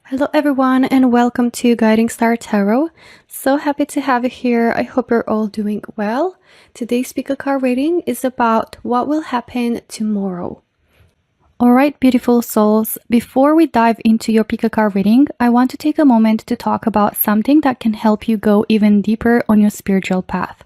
Hello everyone and welcome to Guiding Star Tarot. So happy to have you here. I hope you're all doing well. Today's PickACard reading is about what will happen tomorrow. Alright, beautiful souls, before we dive into your PickACard reading, I want to take a moment to talk about something that can help you go even deeper on your spiritual path.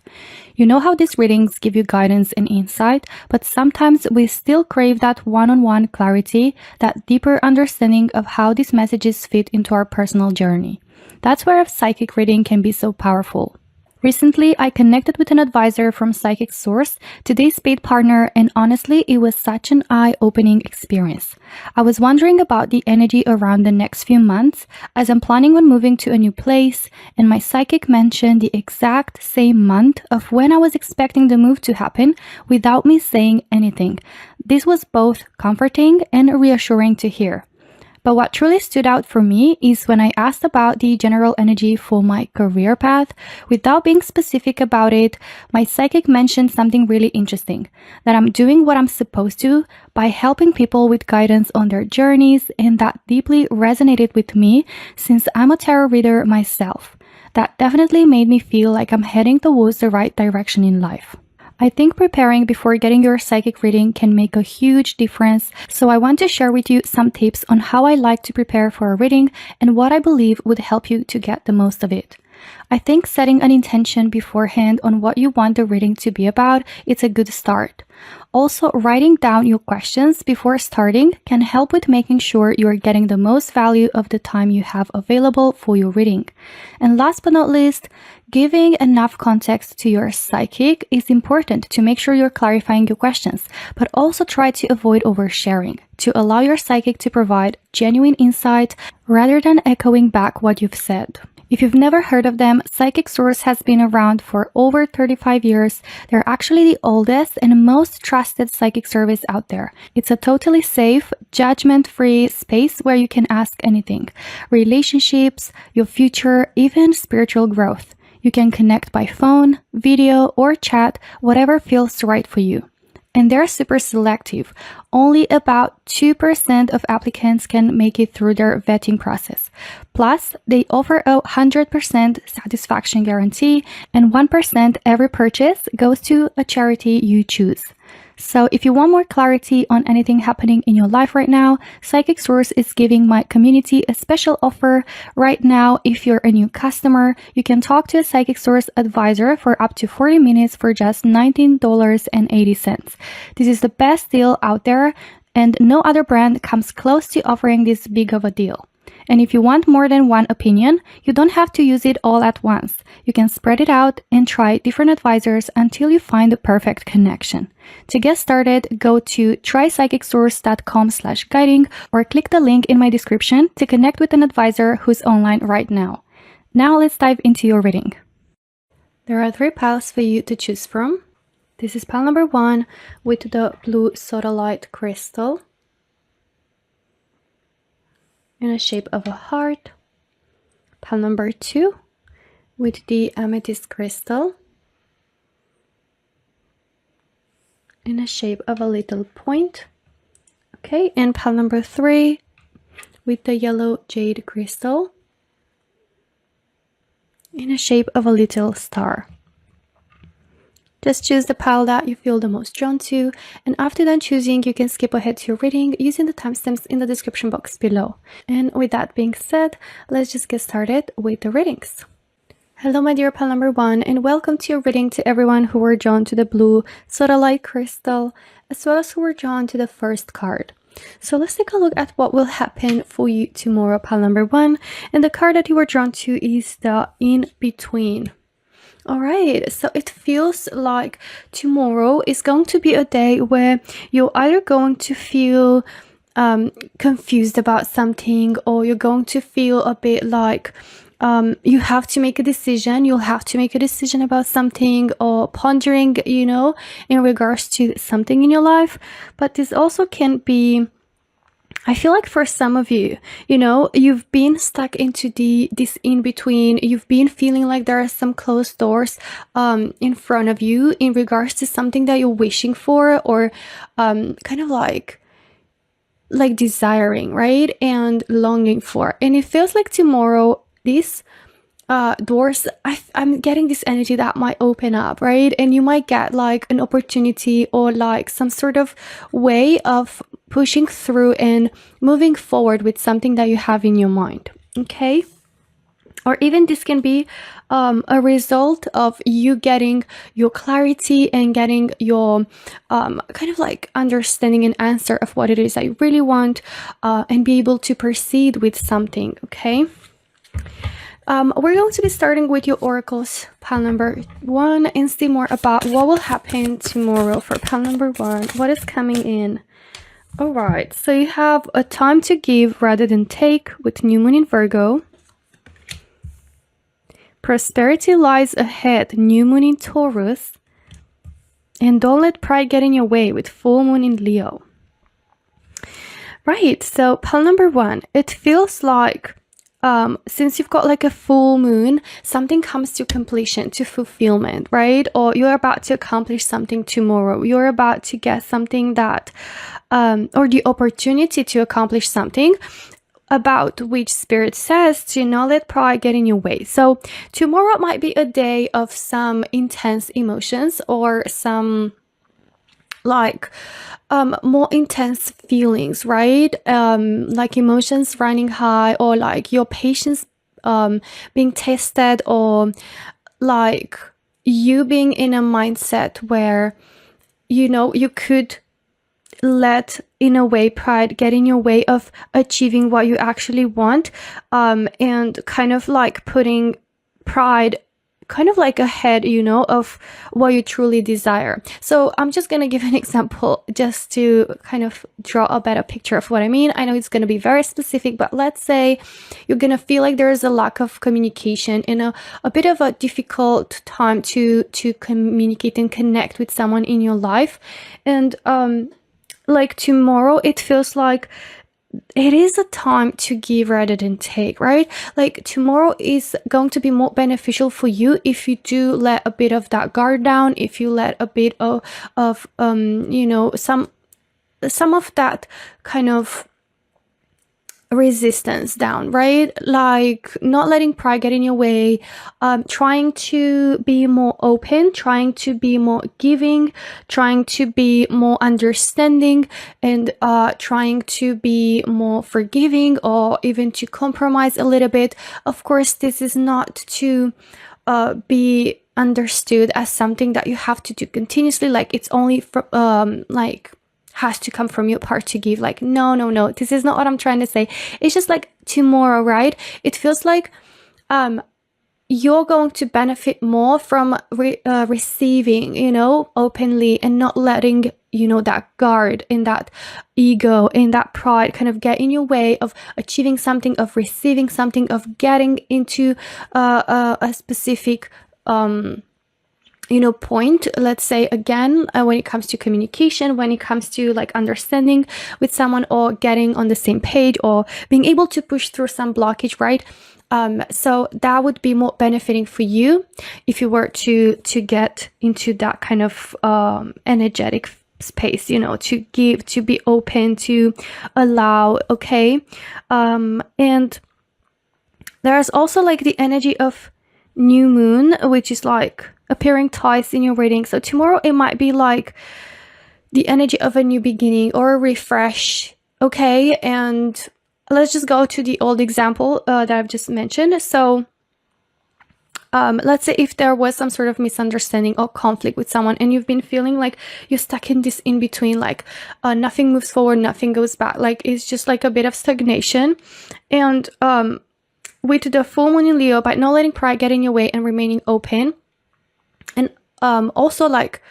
You know how these readings give you guidance and insight, but sometimes we still crave that one-on-one clarity, that deeper understanding of how these messages fit into our personal journey. That's where a psychic reading can be so powerful. Recently, I connected with an advisor from Psychic Source, today's paid partner, and honestly, it was such an eye-opening experience. I was wondering about the energy around the next few months as I'm planning on moving to a new place, and my psychic mentioned the exact same month of when I was expecting the move to happen without me saying anything. This was both comforting and reassuring to hear. But what truly stood out for me is when I asked about the general energy for my career path. Without being specific about it, my psychic mentioned something really interesting, that I'm doing what I'm supposed to by helping people with guidance on their journeys, and that deeply resonated with me since I'm a tarot reader myself. That definitely made me feel like I'm heading towards the right direction in life. I think preparing before getting your psychic reading can make a huge difference, so I want to share with you some tips on how I like to prepare for a reading and what I believe would help you to get the most of it. I think setting an intention beforehand on what you want the reading to be about is a good start. Also, writing down your questions before starting can help with making sure you are getting the most value of the time you have available for your reading. And last but not least, giving enough context to your psychic is important to make sure you're clarifying your questions, but also try to avoid oversharing, to allow your psychic to provide genuine insight rather than echoing back what you've said. If you've never heard of them, Psychic Source has been around for over 35 years. They're actually the oldest and most trusted psychic service out there. It's a totally safe, judgment-free space where you can ask anything. Relationships, your future, even spiritual growth. You can connect by phone, video, or chat, whatever feels right for you. And they're super selective. Only about 2% of applicants can make it through their vetting process. Plus, they offer a 100% satisfaction guarantee, and 1% every purchase goes to a charity you choose. So if you want more clarity on anything happening in your life right now, Psychic Source is giving my community a special offer. Right now, if you're a new customer, you can talk to a Psychic Source advisor for up to 40 minutes for just $19.80. This is the best deal out there, and no other brand comes close to offering this big of a deal. And if you want more than one opinion, you don't have to use it all at once. You can spread it out and try different advisors until you find the perfect connection. To get started, go to trypsychicsource.com/guiding or click the link in my description to connect with an advisor who's online right now. Now let's dive into your reading. There are 3 piles for you to choose from. This is pile number 1 with the blue Sodalite crystal in the shape of a heart. Pile number 2 with the Amethyst crystal in the shape of a little point. Okay, and pile number 3 with the yellow Jade crystal in the shape of a little star. Just choose the pile that you feel the most drawn to, and after done choosing, you can skip ahead to your reading using the timestamps in the description box below. And with that being said, let's just get started with the readings. Hello my dear pile number 1, and welcome to your reading to everyone who were drawn to the blue Sodalite crystal, as well as who were drawn to the first card. So let's take a look at what will happen for you tomorrow, pile number 1, and the card that you were drawn to is the In-Between. Alright, so it feels like tomorrow is going to be a day where you're either going to feel confused about something, or you're going to feel a bit like you have to make a decision. You'll have to make a decision about something, or pondering, in regards to something in your life. But this also can be, I feel like for some of you, you've been stuck into this in-between. You've been feeling like there are some closed doors in front of you in regards to something that you're wishing for, or kind of like like desiring, right? And longing for. And it feels like tomorrow, these doors, I'm getting this energy that might open up, right? And you might get like an opportunity or like some sort of way of pushing through and moving forward with something that you have in your mind, okay? Or even this can be a result of you getting your clarity and getting your kind of like understanding and answer of what it is that you really want, and be able to proceed with something, okay? We're going to be starting with your oracles, pile number 1, and see more about what will happen tomorrow for pile number 1. What is coming in? All right, so you have a time to give rather than take with new moon in Virgo. Prosperity lies ahead, new moon in Taurus. And don't let pride get in your way with full moon in Leo. Right, so pile number 1, it feels like since you've got like a full moon, something comes to completion, to fulfillment, right? Or you're about to accomplish something tomorrow. You're about to get something that, or the opportunity to accomplish something about which Spirit says to not let pride get in your way. So tomorrow might be a day of some intense emotions or some like more intense feelings, right? Like emotions running high, or like your patience being tested, or like you being in a mindset where, you know, you could let, in a way, pride get in your way of achieving what you actually want, and kind of like putting pride kind of like ahead, you know, of what you truly desire. So I'm just going to give an example just to kind of draw a better picture of what I mean. I know it's going to be very specific, but let's say you're going to feel like there is a lack of communication and a bit of a difficult time to communicate and connect with someone in your life. And like tomorrow, it feels like it is a time to give rather than take, right? Like tomorrow is going to be more beneficial for you if you do let a bit of that guard down, if you let a bit of you know, some of that kind of resistance down, right? Like not letting pride get in your way, trying to be more open, trying to be more giving, trying to be more understanding, and trying to be more forgiving, or even to compromise a little bit. Of course, this is not to be understood as something that you have to do continuously, like it's only for like has to come from your part to give. Like no, this is not what I'm trying to say. It's just like tomorrow, right? It feels like you're going to benefit more from receiving, you know, openly, and not letting, you know, that guard and that ego and that pride kind of get in your way of achieving something, of receiving something, of getting into a specific you know, point. Let's say again, when it comes to communication, when it comes to like understanding with someone, or getting on the same page, or being able to push through some blockage, right? So that would be more benefiting for you if you were to get into that kind of energetic space, you know, to give, to be open, to allow, okay? And there's also like the energy of new moon, which is like appearing twice in your reading. So tomorrow it might be like the energy of a new beginning or a refresh, okay? And let's just go to the old example that I've just mentioned. So let's say if there was some sort of misunderstanding or conflict with someone, and you've been feeling like you're stuck in this in between, like nothing moves forward, nothing goes back, like it's just like a bit of stagnation. And with the full moon in Leo, by not letting pride get in your way and remaining open, and also like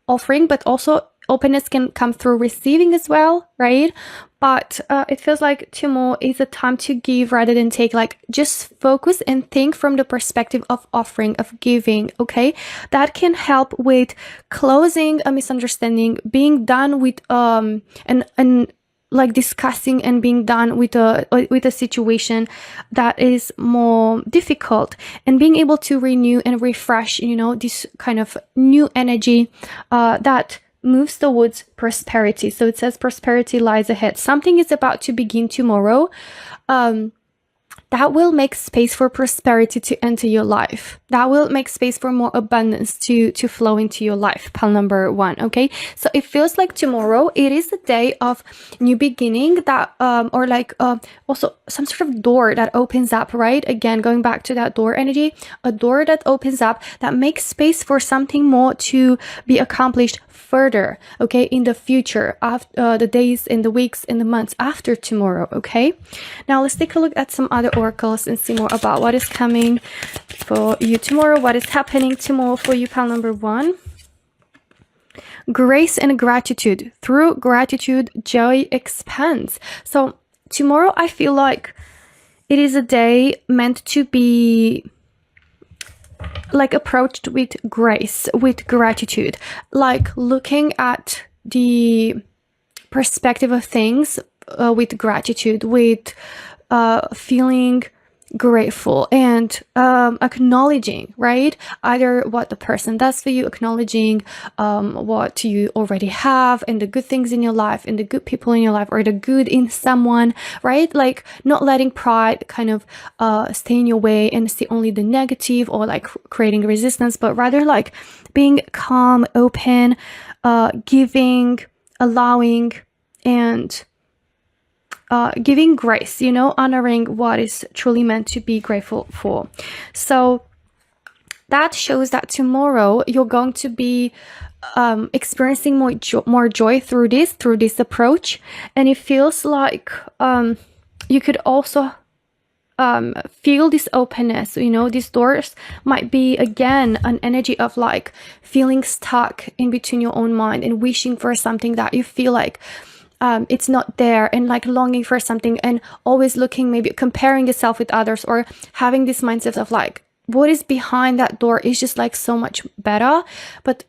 offering, but also openness can come through receiving as well, right? But it feels like tomorrow is a time to give rather than take. Like just focus and think from the perspective of offering, of giving, okay? That can help with closing a misunderstanding, being done with and like discussing and being done with a situation that is more difficult, and being able to renew and refresh, you know, this kind of new energy that moves towards prosperity. So it says prosperity lies ahead. Something is about to begin tomorrow. That will make space for prosperity to enter your life. That will make space for more abundance to flow into your life. Pile number 1, okay? So it feels like tomorrow, it is a day of new beginning that, or like also some sort of door that opens up, right? Again, going back to that door energy, a door that opens up that makes space for something more to be accomplished further, okay, in the future, after the days and the weeks and the months after tomorrow, okay? Now let's take a look at some other oracles and see more about what is coming for you tomorrow, what is happening tomorrow for you, pile number 1. Grace and gratitude. Through gratitude, joy expands. So tomorrow, I feel like it is a day meant to be like approached with grace, with gratitude, like looking at the perspective of things with gratitude, with feeling grateful and acknowledging, right? Either what the person does for you, acknowledging what you already have and the good things in your life and the good people in your life, or the good in someone, right? Like not letting pride kind of stay in your way and see only the negative, or like creating resistance, but rather like being calm, open, giving, allowing, and giving grace, you know, honoring what is truly meant to be grateful for. So that shows that tomorrow you're going to be experiencing more joy through this approach. And it feels like you could also feel this openness, you know. These doors might be again an energy of like feeling stuck in between your own mind and wishing for something that you feel like it's not there, and like longing for something, and always looking, maybe comparing yourself with others, or having this mindset of like what is behind that door is just like so much better. But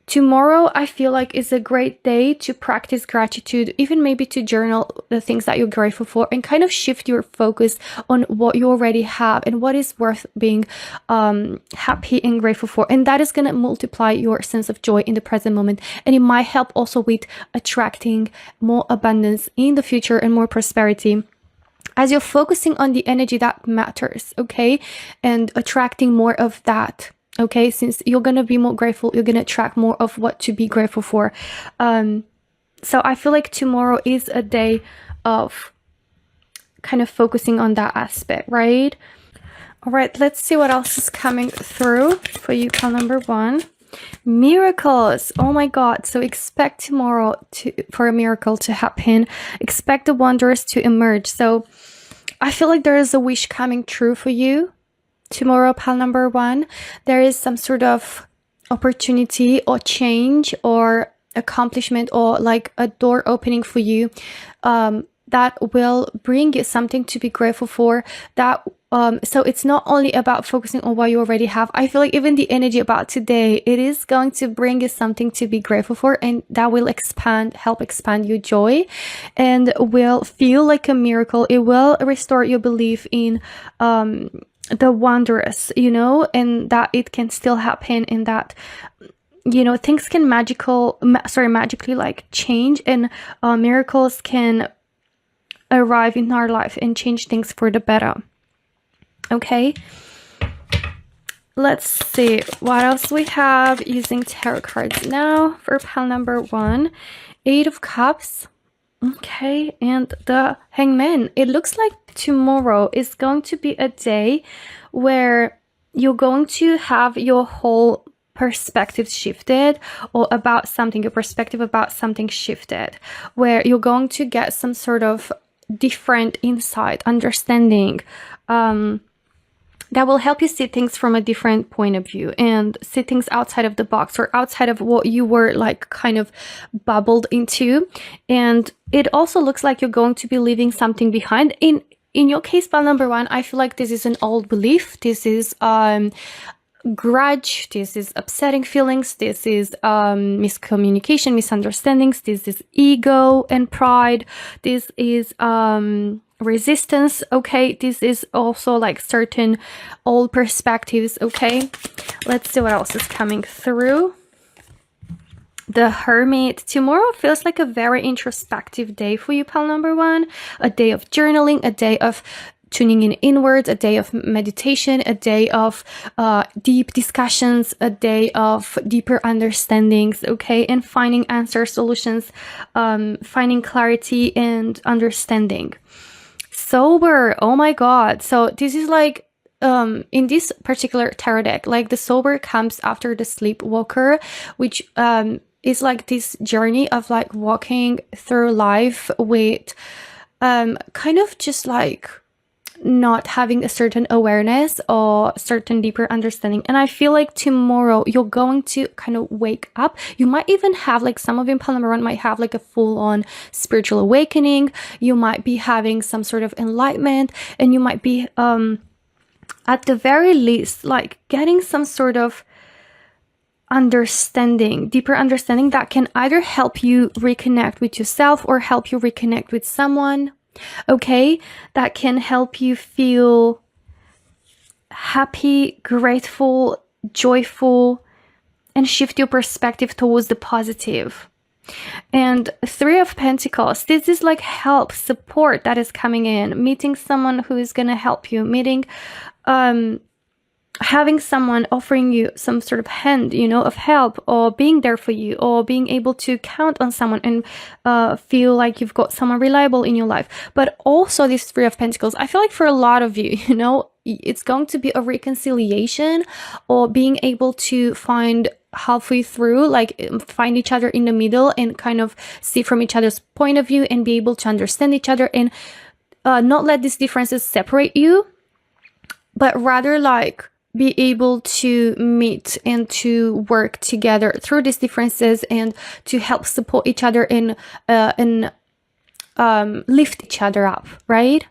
tomorrow I feel like is a great day to practice gratitude, even maybe to journal the things that you're grateful for, and kind of shift your focus on what you already have and what is worth being happy and grateful for. And that is going to multiply your sense of joy in the present moment. And it might help also with attracting more abundance in the future and more prosperity, as you're focusing on the energy that matters, okay? And attracting more of that. Okay, since you're going to be more grateful, you're going to attract more of what to be grateful for. So I feel like tomorrow is a day of kind of focusing on that aspect, right? All right, let's see what else is coming through for you, pile number 1. Miracles. Oh my God. So expect tomorrow for a miracle to happen. Expect the wonders to emerge. So I feel like there is a wish coming true for you tomorrow, pile number 1. There is some sort of opportunity or change or accomplishment, or like a door opening for you that will bring you something to be grateful for. That so it's not only about focusing on what you already have. I feel like even the energy about today, it is going to bring you something to be grateful for, and that will help expand your joy, and will feel like a miracle. It will restore your belief in the wondrous, you know, and that it can still happen, and that, you know, things can magically like change, and miracles can arrive in our life and change things for the better. Okay, let's see what else we have using tarot cards now for pile number 1. 8 of Cups. Okay, and the Hangman. It looks like tomorrow is going to be a day where you're going to have your whole perspective shifted, or about something, your perspective about something shifted, where you're going to get some sort of different insight, understanding, that will help you see things from a different point of view, and see things outside of the box, or outside of what you were like kind of bubbled into. And it also looks like you're going to be leaving something behind. In your case, pile number 1, I feel like this is an old belief. This is grudge. This is upsetting feelings. This is miscommunication, misunderstandings. This is ego and pride. This is resistance. Okay, this is also like certain old perspectives. Okay, let's see what else is coming through. the Hermit. Tomorrow feels like a very introspective day for you, pile number one. A day of journaling, a day of tuning in inwards, a day of meditation, a day of deep discussions, a day of deeper understandings, okay? And finding answers, solutions, finding clarity and understanding. Sober, oh my god. So this is like, in this particular tarot deck, like the sober comes after the sleepwalker, which is like this journey of like walking through life with kind of just like not having a certain awareness or certain deeper understanding. And I feel like tomorrow you're going to kind of wake up. You might even have like, some of you in pile number one might have like a full-on spiritual awakening. You might be having some sort of enlightenment, and you might be at the very least like getting some sort of understanding, deeper understanding that can either help you reconnect with yourself or help you reconnect with someone, okay? That can help you feel happy, grateful, joyful, and shift your perspective towards the positive. And Three of Pentacles, this is like help, support that is coming in, meeting someone who is going to help you, meeting having someone offering you some sort of hand, you know, of help, or being there for you, or being able to count on someone and feel like you've got someone reliable in your life. But also this Three of Pentacles, I feel like for a lot of you, you know, it's going to be a reconciliation, or being able to find halfway through, like find each other in the middle and kind of see from each other's point of view and be able to understand each other, and not let these differences separate you, but rather like be able to meet and to work together through these differences, and to help support each other and lift each other up, right?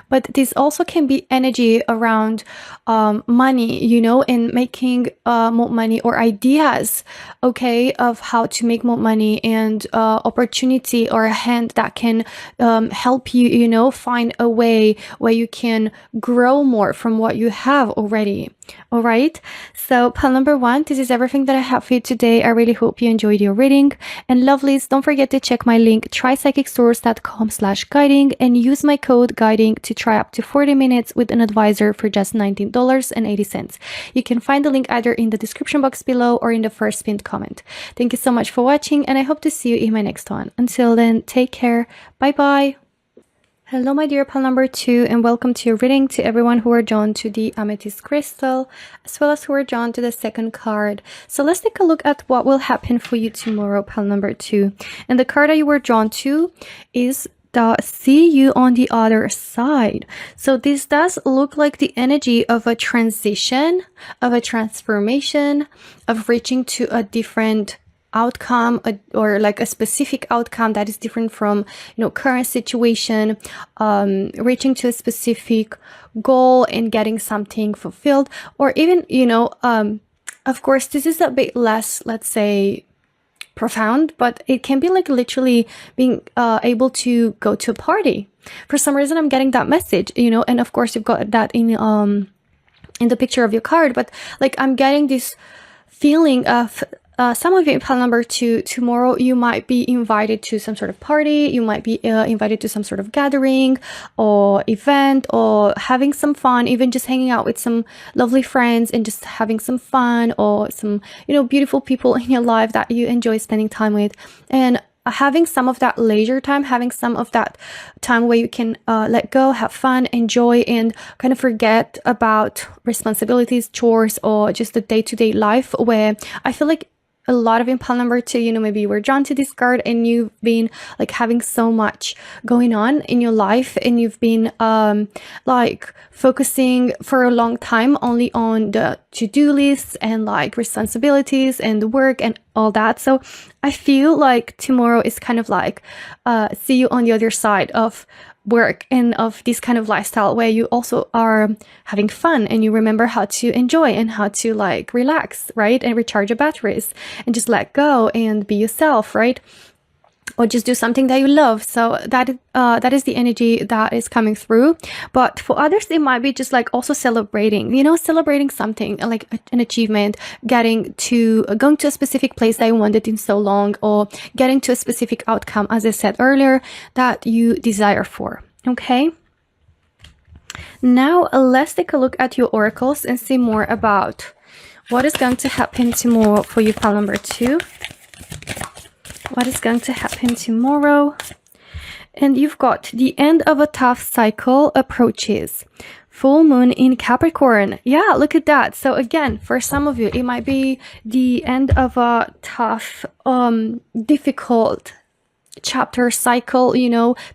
But this also can be energy around money, you know, and making more money, or ideas, okay, of how to make more money, and opportunity or a hand that can help you, you know, find a way where you can grow more from what you have already. All right, so pile number one, this is everything that I have for you today. I really hope you enjoyed your reading. And lovelies, don't forget to check my link, trypsychicsource.com/guiding, and use my code guiding to try up to 40 minutes with an advisor for just $19.80. You can find the link either in the description box below or in the first pinned comment. Thank you so much for watching, and I hope to see you in my next one. Until then, take care. Bye bye. Hello my dear pile number two, and welcome to your reading. To everyone who are drawn to the Amethyst crystal, as well as who are drawn to the second card. So let's take a look at what will happen for you tomorrow, pile number two. And the card that you were drawn to is the See You on the Other Side. So this does look like the energy of a transition, of a transformation, of reaching to a different outcome, or like a specific outcome that is different from, you know, current situation, reaching to a specific goal and getting something fulfilled, or even, you know, of course this is a bit less, let's say, profound, but it can be like literally being able to go to a party. For some reason I'm getting that message, you know, and of course you've got that in the picture of your card, but like I'm getting this feeling of some of you in pile number two, tomorrow you might be invited to some sort of party, you might be invited to some sort of gathering or event, or having some fun, even just hanging out with some lovely friends and just having some fun, or some, you know, beautiful people in your life that you enjoy spending time with, and having some of that leisure time, having some of that time where you can let go, have fun, enjoy, and kind of forget about responsibilities, chores, or just the day-to-day life, where I feel like a lot of in pile number two, you know, maybe you were drawn to this card and you've been like having so much going on in your life, and you've been like focusing for a long time only on the to-do lists and like responsibilities and the work and all that. So I feel like tomorrow is kind of like see you on the other side of work and of this kind of lifestyle, where you also are having fun and you remember how to enjoy and how to like relax, right, and recharge your batteries and just let go and be yourself, right? or just do something that you love. So that is the energy that is coming through. But for others, it might be just like also celebrating, celebrating something like an achievement, going to a specific place that you wanted in so long, or getting to a specific outcome, as I said earlier, that you desire for. Okay. Now let's take a look at your oracles and see more about what is going to happen tomorrow for you, pile number 2. What is going to happen tomorrow? And you've got the end of a tough cycle approaches. Full moon in Capricorn. Yeah, look at that. So again, for some of you, it might be the end of a tough, difficult chapter, cycle,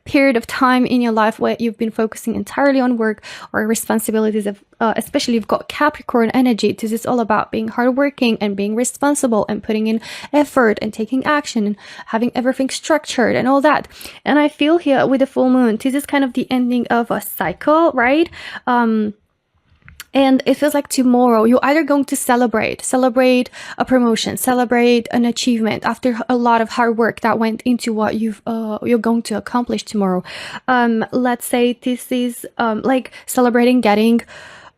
period of time in your life where you've been focusing entirely on work or responsibilities of, especially you've got Capricorn energy. This is all about being hardworking and being responsible and putting in effort and taking action and having everything structured and all that. And I feel here with the full moon, this is kind of the ending of a cycle, right? And it feels like tomorrow you're either going to celebrate a promotion, celebrate an achievement after a lot of hard work that went into what you're going to accomplish tomorrow. Let's say this is like celebrating getting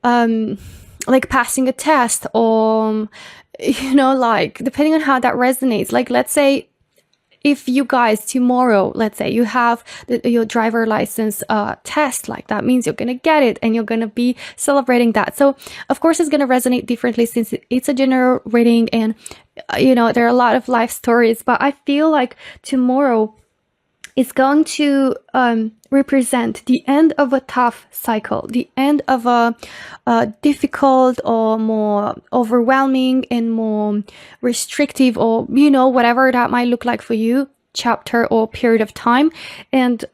like passing a test, or like depending on how that resonates. Like let's say if you guys tomorrow, let's say you have your driver license test, like that means you're going to get it and you're going to be celebrating that. So of course it's going to resonate differently since it's a general reading, and there are a lot of life stories, but I feel like tomorrow is going to represent the end of a tough cycle, the end of a difficult or more overwhelming and more restrictive, or whatever that might look like for you, chapter or period of time. And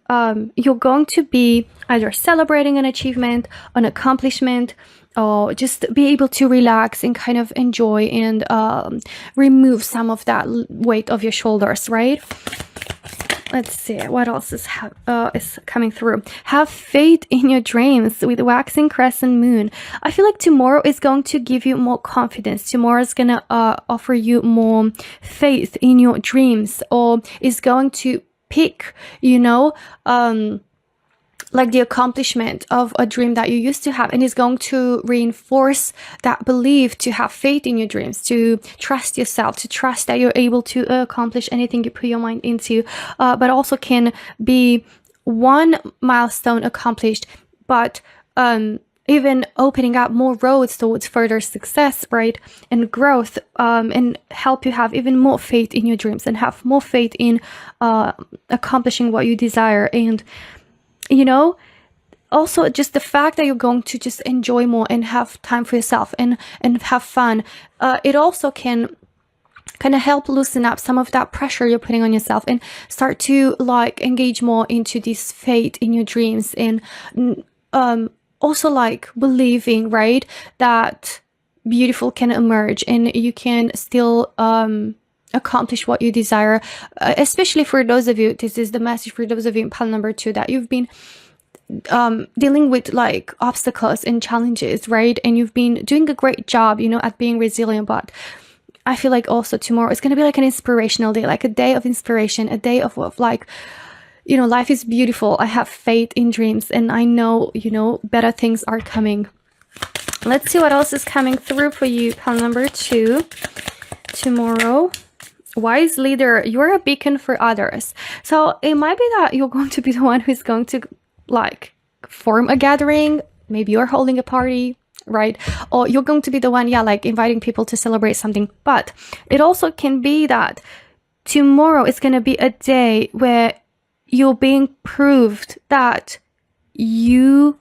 you're going to be either celebrating an achievement, an accomplishment, or just be able to relax and kind of enjoy and remove some of that weight of your shoulders, right? Let's see, what else is coming through? Have faith in your dreams with waxing crescent moon. I feel like tomorrow is going to give you more confidence. Tomorrow is going to offer you more faith in your dreams, or is going to pick, like the accomplishment of a dream that you used to have, and is going to reinforce that belief to have faith in your dreams, to trust yourself, to trust that you're able to accomplish anything you put your mind into, but also can be one milestone accomplished, but even opening up more roads towards further success, right, and growth, and help you have even more faith in your dreams and have more faith in accomplishing what you desire. And also just the fact that you're going to just enjoy more and have time for yourself and have fun. It also can kind of help loosen up some of that pressure you're putting on yourself and start to like engage more into this faith in your dreams, and also like believing, right, that beautiful can emerge and you can still accomplish what you desire, especially for those of you, this is the message for those of you in pile number 2, that you've been dealing with like obstacles and challenges, right, and you've been doing a great job at being resilient. But I feel like also tomorrow is going to be like an inspirational day, like a day of inspiration, a day of like, life is beautiful, I have faith in dreams, and I know better things are coming. Let's see what else is coming through for you, pile number 2 tomorrow. Wise leader, you're a beacon for others. So it might be that you're going to be the one who's going to like form a gathering. Maybe you're holding a party, right? Or you're going to be the one, like inviting people to celebrate something. But it also can be that tomorrow is going to be a day where you're being proved that you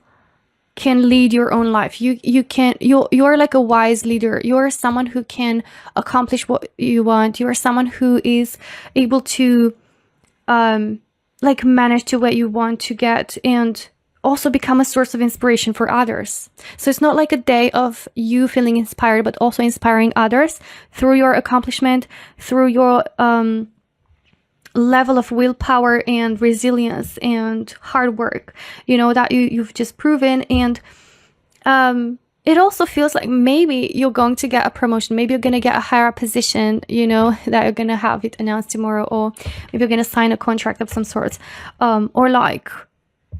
can lead your own life. You're like a wise leader. You're someone who can accomplish what you want. You're someone who is able to like manage to what you want to get, and also become a source of inspiration for others. So it's not like a day of you feeling inspired, but also inspiring others through your accomplishment, through your level of willpower and resilience and hard work, that you've just proven. And it also feels like maybe you're going to get a promotion. Maybe you're going to get a higher position, you know, that you're going to have it announced tomorrow, or maybe you're going to sign a contract of some sort. Or like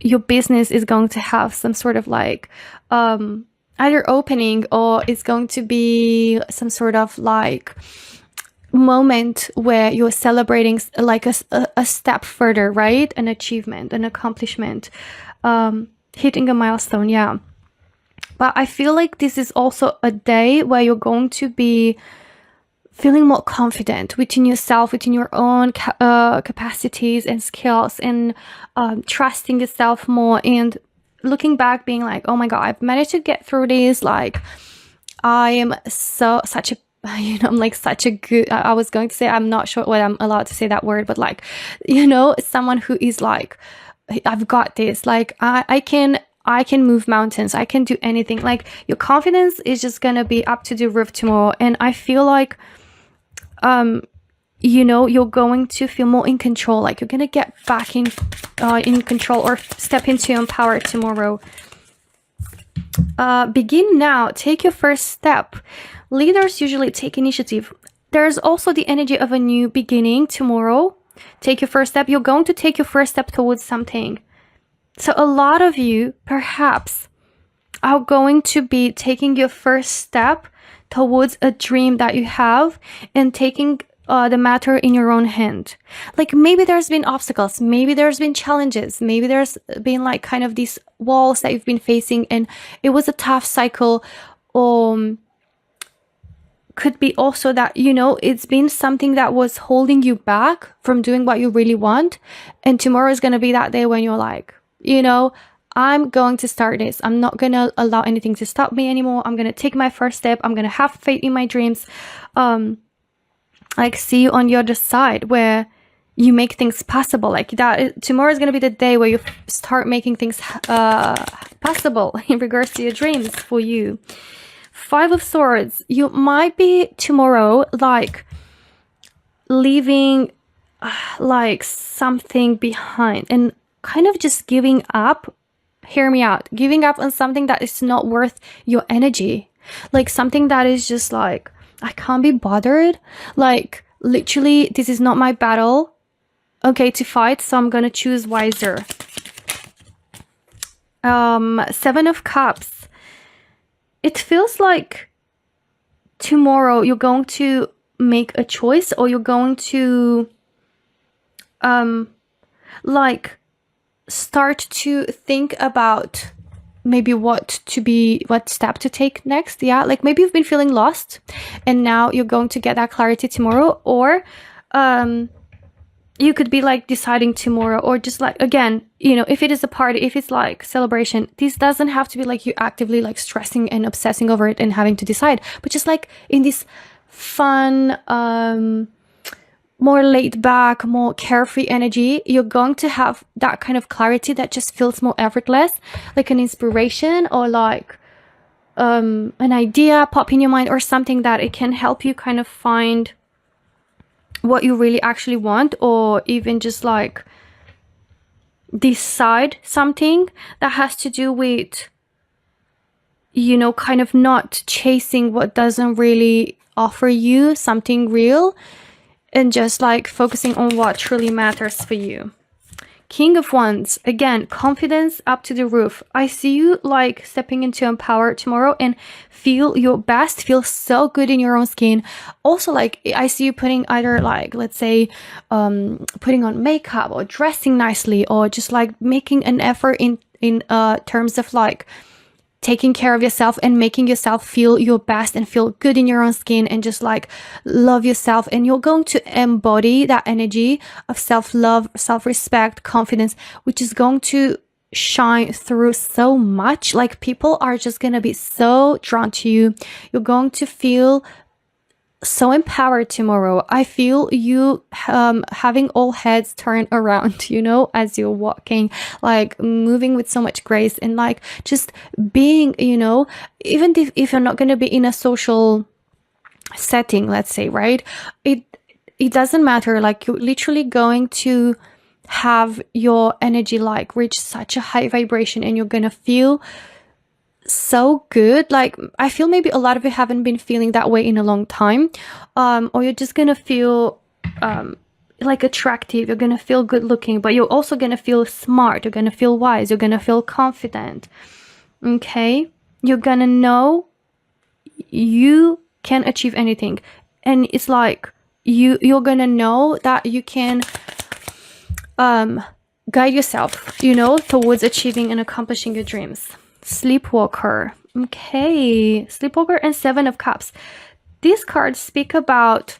your business is going to have some sort of like, either opening, or it's going to be some sort of like moment where you're celebrating like a step further, right? An achievement, an accomplishment, hitting a milestone. Yeah. But I feel like this is also a day where you're going to be feeling more confident within yourself, within your own capacities and skills, and trusting yourself more, and looking back being like, oh my God, I've managed to get through this. Like, I am such a, you know, I'm like such a good, I was going to say, I'm not sure what I'm allowed to say that word, but like, you know, someone who is like, I've got this, like I can move mountains. I can do anything. Like, your confidence is just going to be up to the roof tomorrow. And I feel like, you know, you're going to feel more in control. Like, you're going to get back in control, or step into your power tomorrow. Begin now. Take your first step. Leaders usually take initiative. There's also the energy of a new beginning tomorrow. Take your first step. You're going to take your first step towards something. So a lot of you perhaps are going to be taking your first step towards a dream that you have, and taking the matter in your own hand. Like, maybe there's been obstacles, maybe there's been challenges, maybe there's been like kind of these walls that you've been facing, and it was a tough cycle. Could be also that, you know, it's been something that was holding you back from doing what you really want. And tomorrow is going to be that day when you're like, you know, I'm going to start this. I'm not going to allow anything to stop me anymore. I'm going to take my first step. I'm going to have faith in my dreams. Like, see you on the other side where you make things possible. Like that, tomorrow is going to be the day where you start making things possible in regards to your dreams for you. 5 of Swords. You might be tomorrow like leaving like something behind, and kind of just giving up. Hear me out. Giving up on something that is not worth your energy. Like something that is just like, I can't be bothered. Like, literally, this is not my battle, okay, to fight, so I'm gonna choose wiser. 7 of Cups. It feels like tomorrow you're going to make a choice, or you're going to like start to think about maybe what step to take next. Yeah, like maybe you've been feeling lost and now you're going to get that clarity tomorrow. Or you could be like deciding tomorrow, or just like, again, you know, if it is a party, if it's like celebration, this doesn't have to be like you actively like stressing and obsessing over it and having to decide, but just like in this fun, more laid back, more carefree energy, you're going to have that kind of clarity that just feels more effortless, like an inspiration, or like an idea pop in your mind, or something that it can help you kind of find what you really actually want, or even just like decide something that has to do with, you know, kind of not chasing what doesn't really offer you something real, and just like focusing on what truly matters for you. King of Wands, again, confidence up to the roof. I see you like stepping into empower tomorrow and feel your best, feel so good in your own skin. Also, like, I see you putting either like, let's say, putting on makeup or dressing nicely, or just like making an effort in terms of like taking care of yourself and making yourself feel your best and feel good in your own skin, and just like love yourself. And you're going to embody that energy of self-love, self-respect, confidence, which is going to shine through so much. Like, people are just going to be so drawn to you. You're going to feel so empowered tomorrow. I feel you having all heads turned around, you know, as you're walking, like moving with so much grace, and like just being, you know, even if you're not going to be in a social setting, let's say, right, it doesn't matter. Like, you're literally going to have your energy like reach such a high vibration, and you're going to feel so good. Like, I feel maybe a lot of you haven't been feeling that way in a long time. Or you're just gonna feel like attractive, you're gonna feel good looking, but you're also gonna feel smart, you're gonna feel wise, you're gonna feel confident. Okay? You're gonna know you can achieve anything. And it's like you're gonna know that you can guide yourself, you know, towards achieving and accomplishing your dreams. Sleepwalker. Okay, Sleepwalker and Seven of Cups. These cards speak about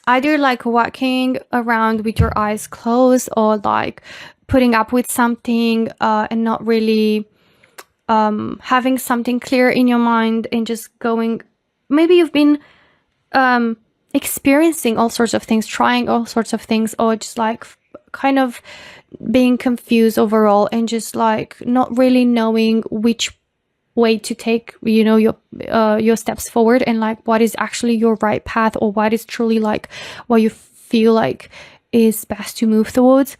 either like walking around with your eyes closed, or like putting up with something and not really having something clear in your mind and just going. Maybe you've been experiencing all sorts of things, trying all sorts of things, or just like kind of being confused overall and just like not really knowing which way to take, you know, your steps forward, and like what is actually your right path, or what is truly like what you feel like is best to move towards.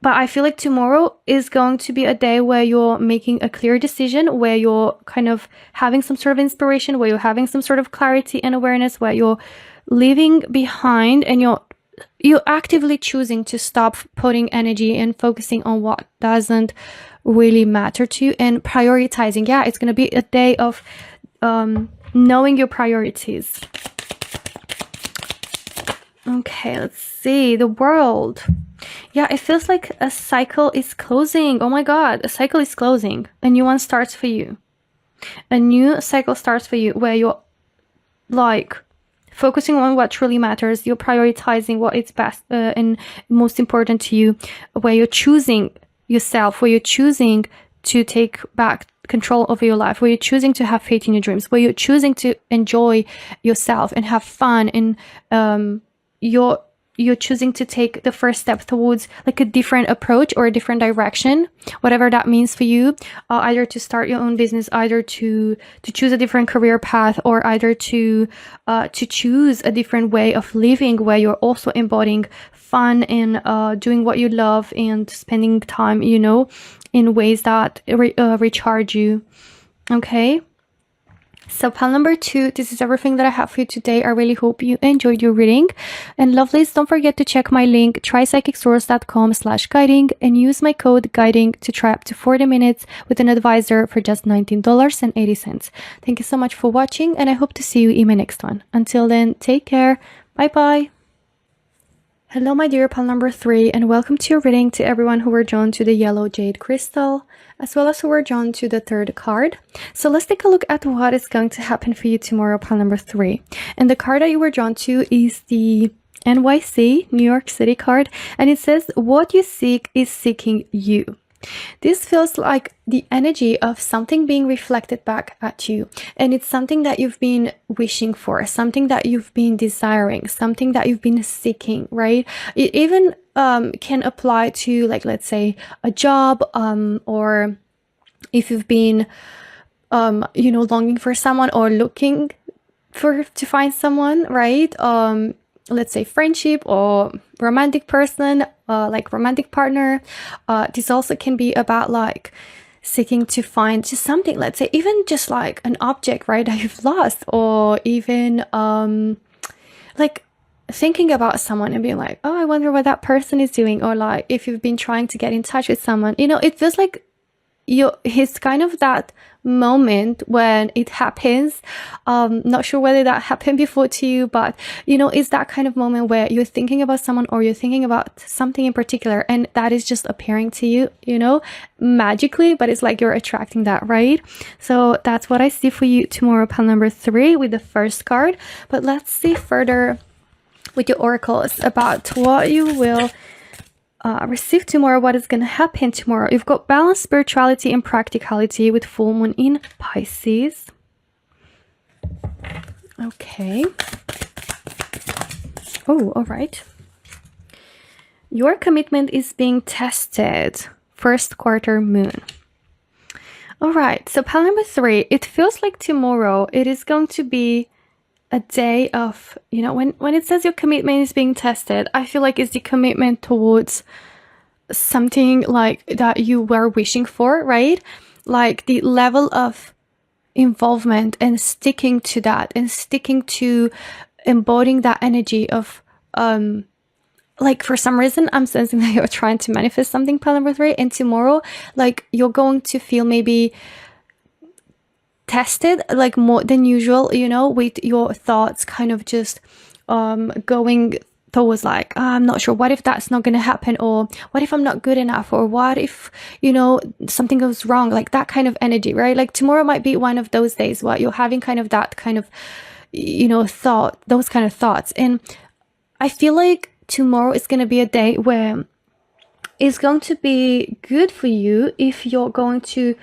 But I feel like tomorrow is going to be a day where you're making a clear decision, where you're kind of having some sort of inspiration, where you're having some sort of clarity and awareness, where you're leaving behind and you're actively choosing to stop putting energy and focusing on what doesn't really matter to you, and prioritizing. Yeah, it's going to be a day of knowing your priorities. Okay, let's see. The World. Yeah, it feels like a cycle is closing. Oh my god, a cycle is closing. A new one starts for you. A new cycle starts for you, where you're like focusing on what truly matters. You're prioritizing what is best and most important to you, where you're choosing yourself, where you're choosing to take back control over your life, where you're choosing to have faith in your dreams, where you're choosing to enjoy yourself and have fun, and you're choosing to take the first step towards like a different approach or a different direction, whatever that means for you, either to start your own business, either to choose a different career path, or either to choose a different way of living, where you're also embodying fun and doing what you love and spending time, you know, in ways that recharge you. Okay. So pile number 2, this is everything that I have for you today. I really hope you enjoyed your reading. And lovelies, don't forget to check my link, trypsychicsource.com/guiding, and use my code guiding to try up to 40 minutes with an advisor for just $19.80. Thank you so much for watching, and I hope to see you in my next one. Until then, take care. Bye bye. Hello, my dear pile number 3, and welcome to your reading to everyone who were drawn to the yellow jade crystal, as well as who were drawn to the 3rd card. So let's take a look at what is going to happen for you tomorrow, pile number 3. And the card that you were drawn to is the NYC, New York City card, and it says, what you seek is seeking you. This feels like the energy of something being reflected back at you, and it's something that you've been wishing for, something that you've been desiring, something that you've been seeking, right? It even can apply to, like, let's say a job, or if you've been you know, longing for someone or looking to find someone, right? Let's say friendship or romantic person, like romantic partner. This also can be about like seeking to find just something, let's say even just like an object, right, that you've lost, or even like thinking about someone and being like, oh, I wonder what that person is doing, or like if you've been trying to get in touch with someone, you know, it feels like it's kind of that moment when it happens. Not sure whether that happened before to you, but you know, it's that kind of moment where you're thinking about someone, or you're thinking about something in particular, and that is just appearing to you, you know, magically, but it's like you're attracting that, right? So that's what I see for you tomorrow, pile number 3, with the 1st card. But let's see further with your oracles about what you will receive tomorrow, what is going to happen tomorrow. You've got balance, spirituality, and practicality with full moon in Pisces. Okay. Oh, all right. Your commitment is being tested. 1st quarter moon. All right. So pile number 3, it feels like tomorrow it is going to be a day of, you know, when it says your commitment is being tested, I feel like it's the commitment towards something like that you were wishing for, right? like the level of involvement and sticking to that and sticking to embodying that energy of like for some reason I'm sensing that you're trying to manifest something, pile number 3, and tomorrow like you're going to feel maybe tested like more than usual, you know, with your thoughts kind of just going towards like, I'm not sure, what if that's not gonna happen, or what if I'm not good enough, or what if, you know, something goes wrong, like that kind of energy, right? Like tomorrow might be one of those days where you're having kind of that kind of, you know, thought, those kind of thoughts. And I feel like tomorrow is going to be a day where it's going to be good for you if you're going to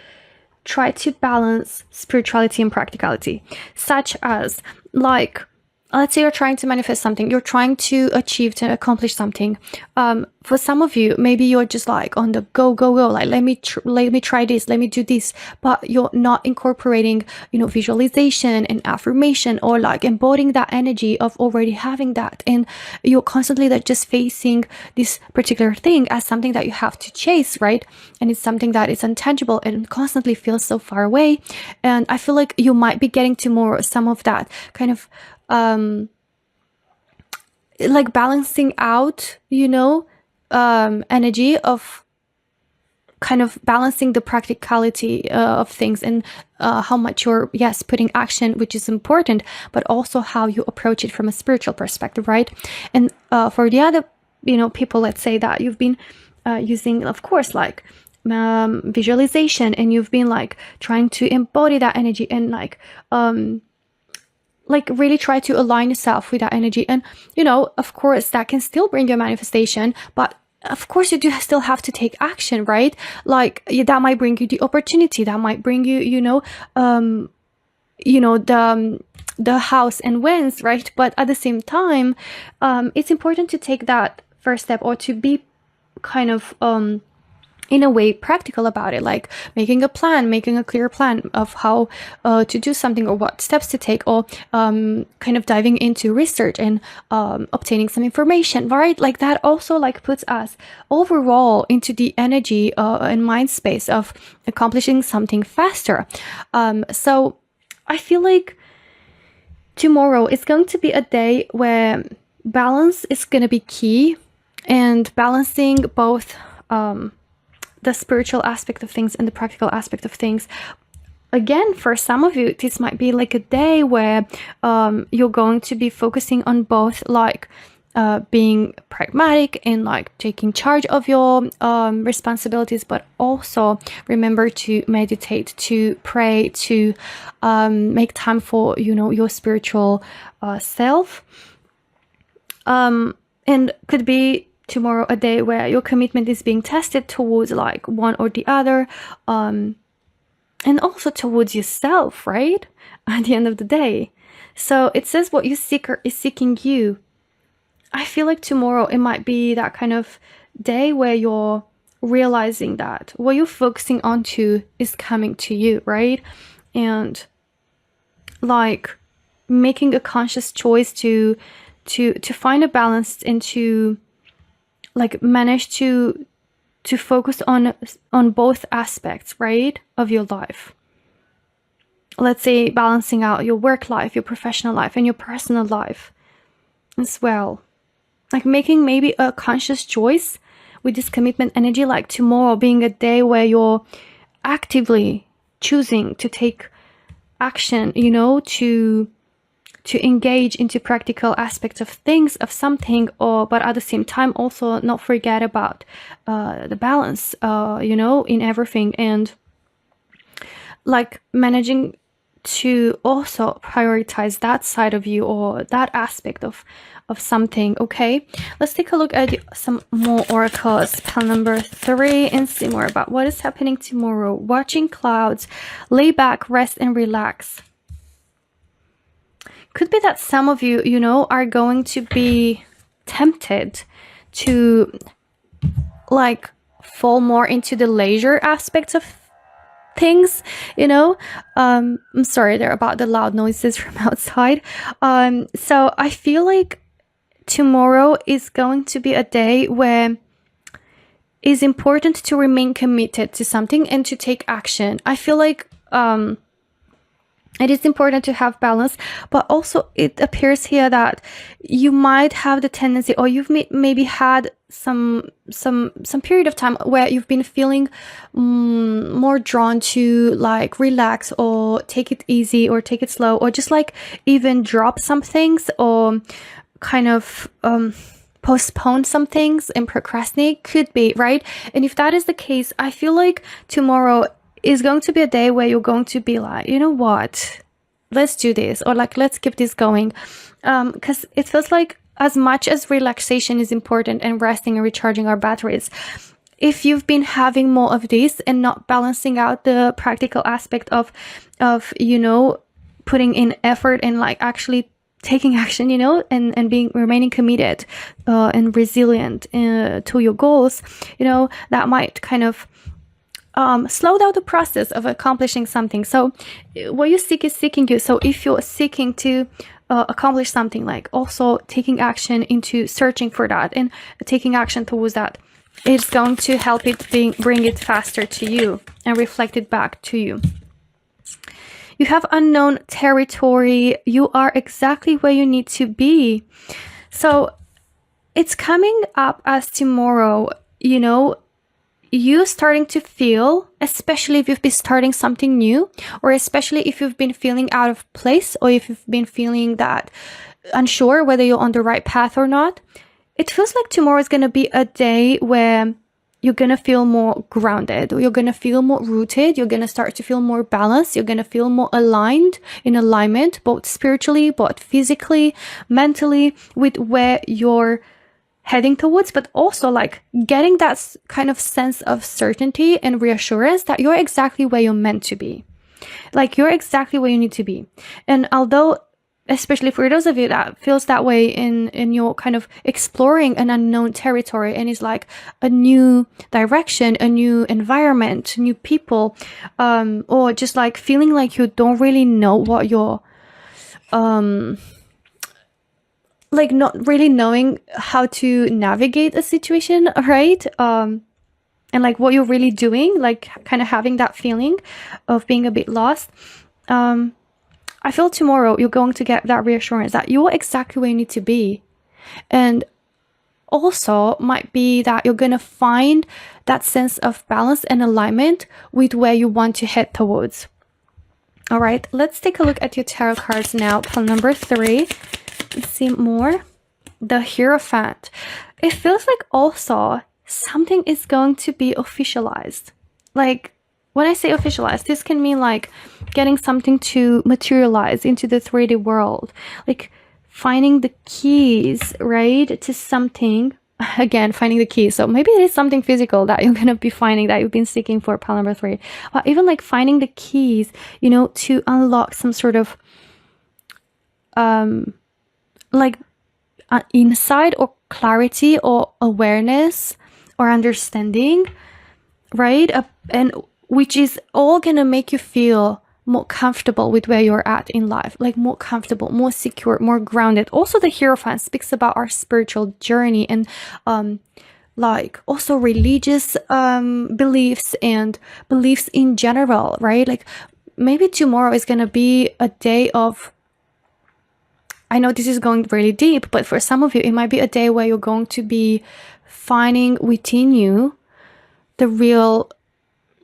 try to balance spirituality and practicality, such as like, let's say you're trying to manifest something, you're trying to achieve, to accomplish something. For some of you, maybe you're just like on the go, like let me try this, let me do this, but you're not incorporating, you know, visualization and affirmation, or like embodying that energy of already having that, and you're constantly like just facing this particular thing as something that you have to chase, right? And it's something that is intangible and constantly feels so far away. And I feel like you might be getting to more some of that kind of like balancing out, you know, energy of kind of balancing the practicality of things, and how much you're, yes, putting action, which is important, but also how you approach it from a spiritual perspective, right? And for the other, you know, people, let's say that you've been using, of course, like visualization, and you've been like trying to embody that energy and like really try to align yourself with that energy. And, you know, of course, that can still bring your manifestation, but of course you do still have to take action, right? Like that might bring you the opportunity, that might bring you, you know, the house and wins, right? But at the same time, it's important to take that first step, or to be kind of, in a way, practical about it, like making a plan, making a clear plan of how to do something, or what steps to take, or kind of diving into research and obtaining some information, right? Like that also like puts us overall into the energy and mind space of accomplishing something faster. So I feel like tomorrow is going to be a day where balance is going to be key, and balancing both the spiritual aspect of things and the practical aspect of things. Again, for some of you, this might be like a day where you're going to be focusing on both, like being pragmatic and like taking charge of your responsibilities, but also remember to meditate, to pray, to make time for, you know, your spiritual self. And could be tomorrow a day where your commitment is being tested towards like one or the other, and also towards yourself, right? At the end of the day. So it says what you seek is seeking you. I feel like tomorrow it might be that kind of day where you're realizing that what you're focusing onto is coming to you, right? And like making a conscious choice to find a balance and to like manage to focus on both aspects, right, of your life. Let's say balancing out your work life, your professional life, and your personal life as well. Like making maybe a conscious choice with this commitment energy, like tomorrow being a day where you're actively choosing to take action, you know, to engage into practical aspects of things, of something, or but at the same time also not forget about the balance, you know, in everything, and like managing to also prioritize that side of you, or that aspect of something. Okay, let's take a look at some more oracles, pile number 3, and see more about what is happening tomorrow. Watching clouds, lay back, rest, and relax. Could be that some of you, you know, are going to be tempted to like fall more into the leisure aspects of things, you know. I'm sorry there about the loud noises from outside. So I feel like tomorrow is going to be a day where is important to remain committed to something and to take action. I feel like it is important to have balance, but also it appears here that you might have the tendency, or you've maybe had some period of time where you've been feeling more drawn to like relax or take it easy or take it slow, or just like even drop some things, or kind of postpone some things and procrastinate, could be, right? And if that is the case, I feel like tomorrow is going to be a day where you're going to be like, you know what, let's do this, or like, let's keep this going. Because it feels like as much as relaxation is important and resting and recharging our batteries, if you've been having more of this and not balancing out the practical aspect of you know, putting in effort and like actually taking action, you know, and remaining committed and resilient to your goals, you know, that might kind of slow down the process of accomplishing something. So what you seek is seeking you. So if you're seeking to accomplish something, like also taking action into searching for that and taking action towards that, it's going to help it bring it faster to you and reflect it back to you. You have unknown territory. You are exactly where you need to be. So it's coming up as tomorrow, you know, you starting to feel, especially if you've been starting something new, or especially if you've been feeling out of place, or if you've been feeling that unsure whether you're on the right path or not, it feels like tomorrow is going to be a day where you're going to feel more grounded, or you're going to feel more rooted, you're going to start to feel more balanced, you're going to feel more aligned, in alignment, both spiritually, both physically, mentally, with where you're heading towards, but also like getting that kind of sense of certainty and reassurance that you're exactly where you're meant to be. Like you're exactly where you need to be. And although, especially for those of you that feels that way in your kind of exploring an unknown territory, and it's like a new direction, a new environment, new people, or just like feeling like you don't really know what you're, like not really knowing how to navigate a situation, right? And like what you're really doing, like kind of having that feeling of being a bit lost. I feel tomorrow you're going to get that reassurance that you're exactly where you need to be. And also might be that you're going to find that sense of balance and alignment with where you want to head towards. All right, let's take a look at your tarot cards now. Pile number 3. Let's see more. The Hierophant. It feels like also something is going to be officialized. Like when I say officialized, this can mean like getting something to materialize into the 3D world, like finding the keys, right, to something. Again, finding the keys. So maybe it is something physical that you're going to be finding, that you've been seeking for, pile number 3. Or even like finding the keys, you know, to unlock some sort of like insight or clarity or awareness or understanding, right? And which is all gonna make you feel more comfortable with where you're at in life, like more comfortable, more secure, more grounded. Also, the Hierophant speaks about our spiritual journey and like also religious beliefs and beliefs in general, right? Like maybe tomorrow is gonna be a day of, I know this is going really deep, but for some of you, it might be a day where you're going to be finding within you the real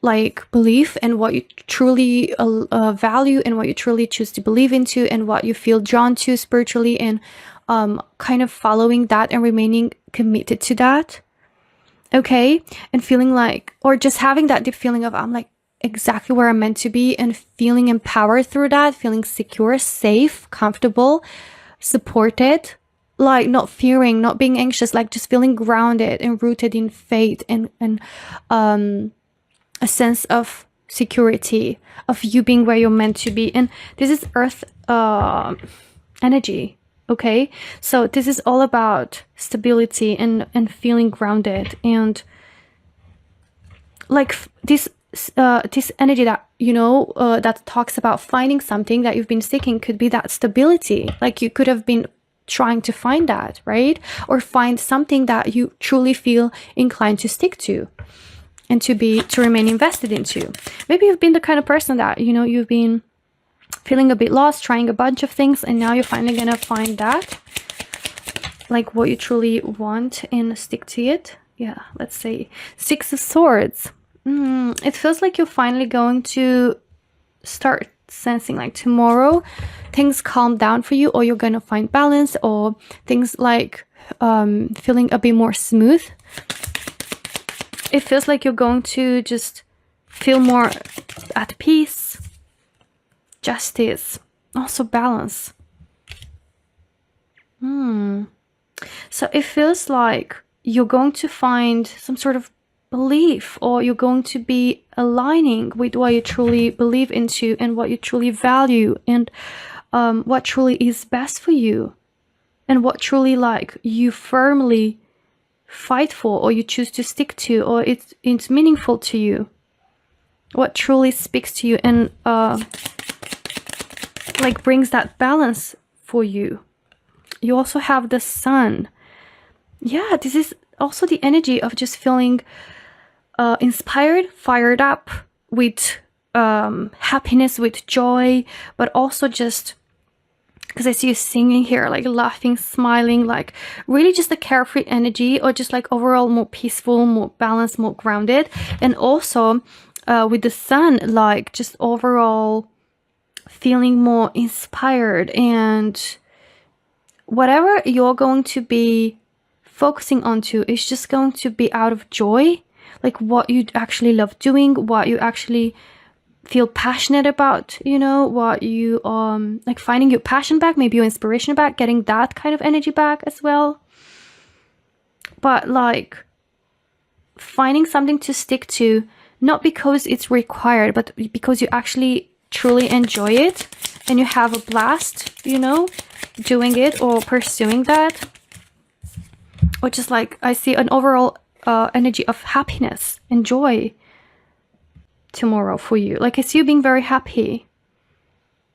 like belief and what you truly value and what you truly choose to believe into and what you feel drawn to spiritually, and kind of following that and remaining committed to that. Okay. And feeling like, or just having that deep feeling of, I'm like exactly where I'm meant to be, and feeling empowered through that, feeling secure, safe, comfortable, supported, like not fearing, not being anxious, like just feeling grounded and rooted in faith and a sense of security, of you being where you're meant to be. And this is earth energy. Okay, so this is all about stability and feeling grounded, and like this energy that, you know, that talks about finding something that you've been seeking, could be that stability. Like you could have been trying to find that, right? Or find something that you truly feel inclined to stick to and to remain invested into. Maybe you've been the kind of person that, you know, you've been feeling a bit lost, trying a bunch of things, and now you're finally gonna find that, like what you truly want, and stick to it. Yeah, let's say 6 of Swords. It feels like you're finally going to start sensing like tomorrow things calm down for you, or you're gonna find balance, or things like feeling a bit more smooth. It feels like you're going to just feel more at peace. Justice, also balance. So it feels like you're going to find some sort of belief, or you're going to be aligning with what you truly believe into and what you truly value, and what truly is best for you, and what truly like you firmly fight for, or you choose to stick to, or it's meaningful to you, what truly speaks to you, and like brings that balance for you. You also have the Sun. Yeah, this is also the energy of just feeling inspired, fired up with happiness, with joy, but also just because I see you singing here, like laughing, smiling, like really just a carefree energy, or just like overall more peaceful, more balanced, more grounded. And also with the Sun, like just overall feeling more inspired, and whatever you're going to be focusing onto is just going to be out of joy, like what you actually love doing, what you actually feel passionate about, you know, what you like finding your passion back, maybe your inspiration back, getting that kind of energy back as well. But like finding something to stick to, not because it's required, but because you actually truly enjoy it and you have a blast, you know, doing it or pursuing that. Or just like I see an overall energy of happiness and joy tomorrow for you. Like I see you being very happy.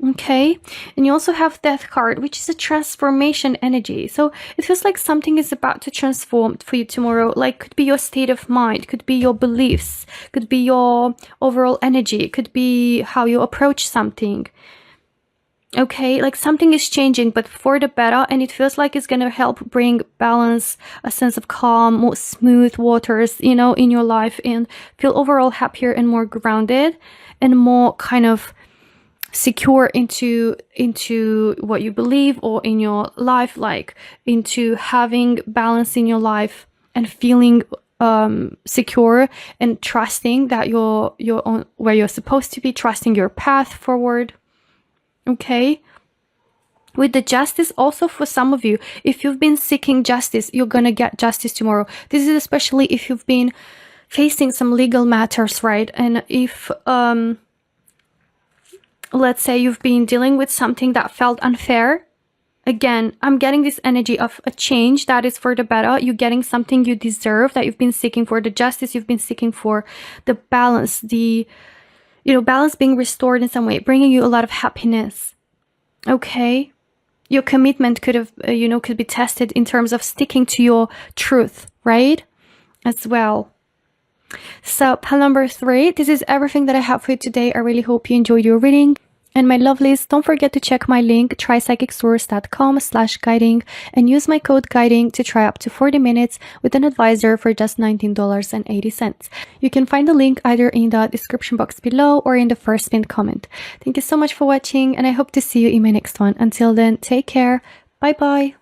Okay, and you also have Death card, which is a transformation energy. So it feels like something is about to transform for you tomorrow. Like could be your state of mind, could be your beliefs, could be your overall energy, could be how you approach something. Okay, like something is changing, but for the better, and it feels like it's gonna help bring balance, a sense of calm, more smooth waters, you know, in your life, and feel overall happier and more grounded and more kind of secure into what you believe, or in your life, like into having balance in your life and feeling secure and trusting that you're on where you're supposed to be, trusting your path forward. Okay, with the Justice, also for some of you, if you've been seeking justice, you're gonna get justice tomorrow. This is especially if you've been facing some legal matters, right? And if let's say you've been dealing with something that felt unfair, again, I'm getting this energy of a change that is for the better. You're getting something you deserve, that you've been seeking for, the justice you've been seeking for, the balance, the, you know, balance being restored in some way, bringing you a lot of happiness. Okay, your commitment could have, you know, could be tested in terms of sticking to your truth, right? As well. So pile number 3, this is everything that I have for you today. I really hope you enjoyed your reading. And my lovelies, don't forget to check my link, trypsychicsource.com/guiding, and use my code guiding to try up to 40 minutes with an advisor for just $19.80. You can find the link either in the description box below or in the first pinned comment. Thank you so much for watching, and I hope to see you in my next one. Until then, take care. Bye bye.